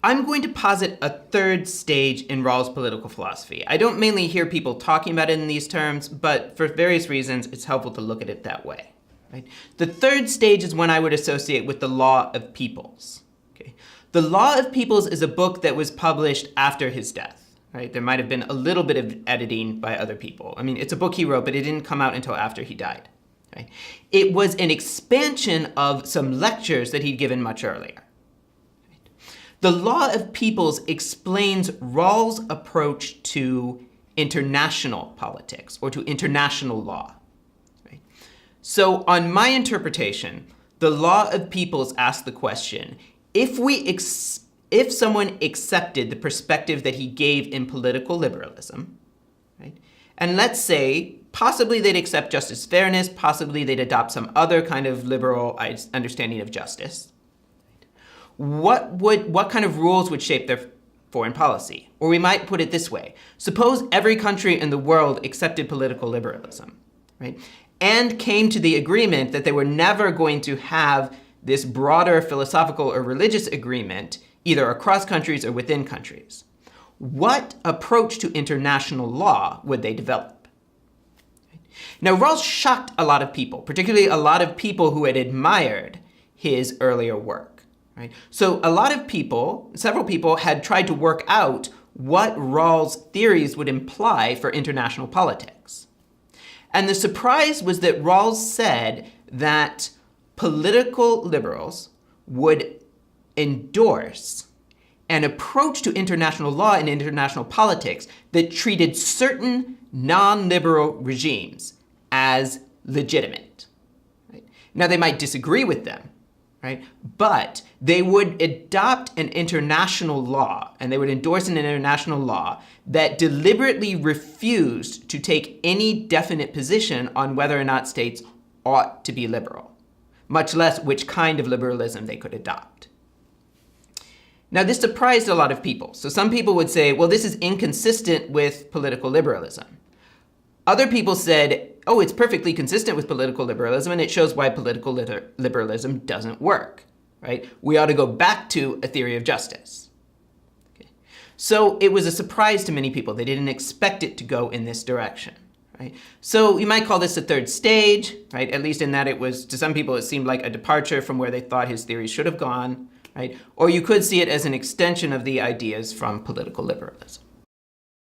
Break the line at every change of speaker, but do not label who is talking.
I'm going to posit a third stage in Rawls' political philosophy. I don't mainly hear people talking about it in these terms, but for various reasons, it's helpful to look at it that way. Right? The third stage is one I would associate with the Law of Peoples. Okay? The Law of Peoples is a book that was published after his death. Right? There might have been a little bit of editing by other people. I mean, it's a book he wrote, but it didn't come out until after he died. Right? It was an expansion of some lectures that he'd given much earlier. The Law of Peoples explains Rawls' approach to international politics or to international law. Right? So on my interpretation, the Law of Peoples asks the question, if someone accepted the perspective that he gave in political liberalism, right, and let's say possibly they'd accept justice fairness, possibly they'd adopt some other kind of liberal understanding of justice, what kind of rules would shape their foreign policy? Or we might put it this way. Suppose every country in the world accepted political liberalism, right? And came to the agreement that they were never going to have this broader philosophical or religious agreement, either across countries or within countries. What approach to international law would they develop? Now, Rawls shocked a lot of people, particularly a lot of people who had admired his earlier work. Right? So a lot of people, several people, had tried to work out what Rawls' theories would imply for international politics. And the surprise was that Rawls said that political liberals would endorse an approach to international law and international politics that treated certain non-liberal regimes as legitimate. Right? Now, they might disagree with them, right? But they would adopt an international law, and they would endorse an international law that deliberately refused to take any definite position on whether or not states ought to be liberal, much less which kind of liberalism they could adopt. Now, this surprised a lot of people. So some people would say, well, this is inconsistent with political liberalism. Other people said, oh, it's perfectly consistent with political liberalism, and it shows why political liberalism doesn't work, right? We ought to go back to a theory of justice. Okay. So it was a surprise to many people. They didn't expect it to go in this direction, right? So you might call this a third stage, right? At least in that it was, to some people, it seemed like a departure from where they thought his theories should have gone, right? Or you could see it as an extension of the ideas from political liberalism.